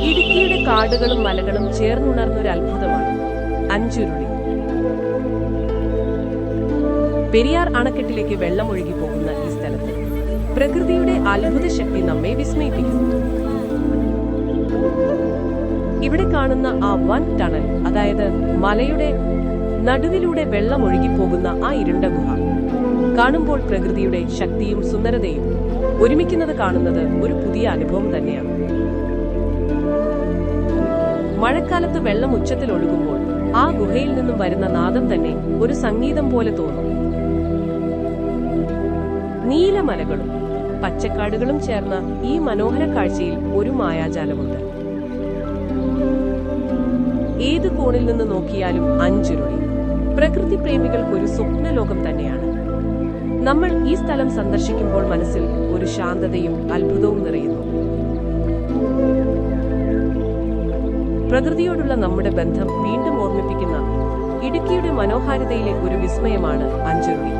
ഇടുക്കിയുടെ കാടുകളും മലകളും ചേർന്നുണർന്നൊരു അത്ഭുതമാണ് അഞ്ചുരുളി. പെരിയാർ അണക്കെട്ടിലേക്ക് വെള്ളം ഒഴുകി പോകുന്ന ഈ സ്ഥലത്ത് പ്രകൃതിയുടെ അത്ഭുത ശക്തി നമ്മെ വിസ്മയിപ്പിക്കുന്നു. ഇവിടെ കാണുന്ന ആ വൻ ടണൽ, അതായത് മലയുടെ നടുവിലൂടെ വെള്ളം ഒഴുകിപ്പോകുന്ന ആ ഇരുണ്ട ഗുഹ, കാണുമ്പോൾ പ്രകൃതിയുടെ ശക്തിയും സുന്ദരതയും ഒരുമിക്കുന്നത് കാണുന്നത് ഒരു പുതിയ അനുഭവം തന്നെയാണ്. മഴക്കാലത്ത് വെള്ളം ഉച്ചത്തിൽ ഒഴുകുമ്പോൾ ആ ഗുഹയിൽ നിന്നും വരുന്ന നാദം തന്നെ ഒരു സംഗീതം പോലെ തോന്നും. നീലമലകളും പച്ചക്കാടുകളും ചേർന്ന ഈ മനോഹര കാഴ്ചയിൽ ഒരു മായാജാലമുണ്ട്. ഏത് കോണിൽ നിന്ന് നോക്കിയാലും അഞ്ചുരുളി പ്രകൃതി പ്രേമികൾക്കൊരു സ്വപ്നലോകം തന്നെയാണ്. നമ്മൾ ഈ സ്ഥലം സന്ദർശിക്കുമ്പോൾ മനസ്സിൽ ഒരു ശാന്തതയും അത്ഭുതവും നിറയുന്നു. പ്രകൃതിയോടുള്ള നമ്മുടെ ബന്ധം വീണ്ടും ഓർമ്മിപ്പിക്കുന്ന ഇടുക്കിയുടെ മനോഹാരിതയിലെ ഒരു വിസ്മയമാണ് അഞ്ചുരുളി.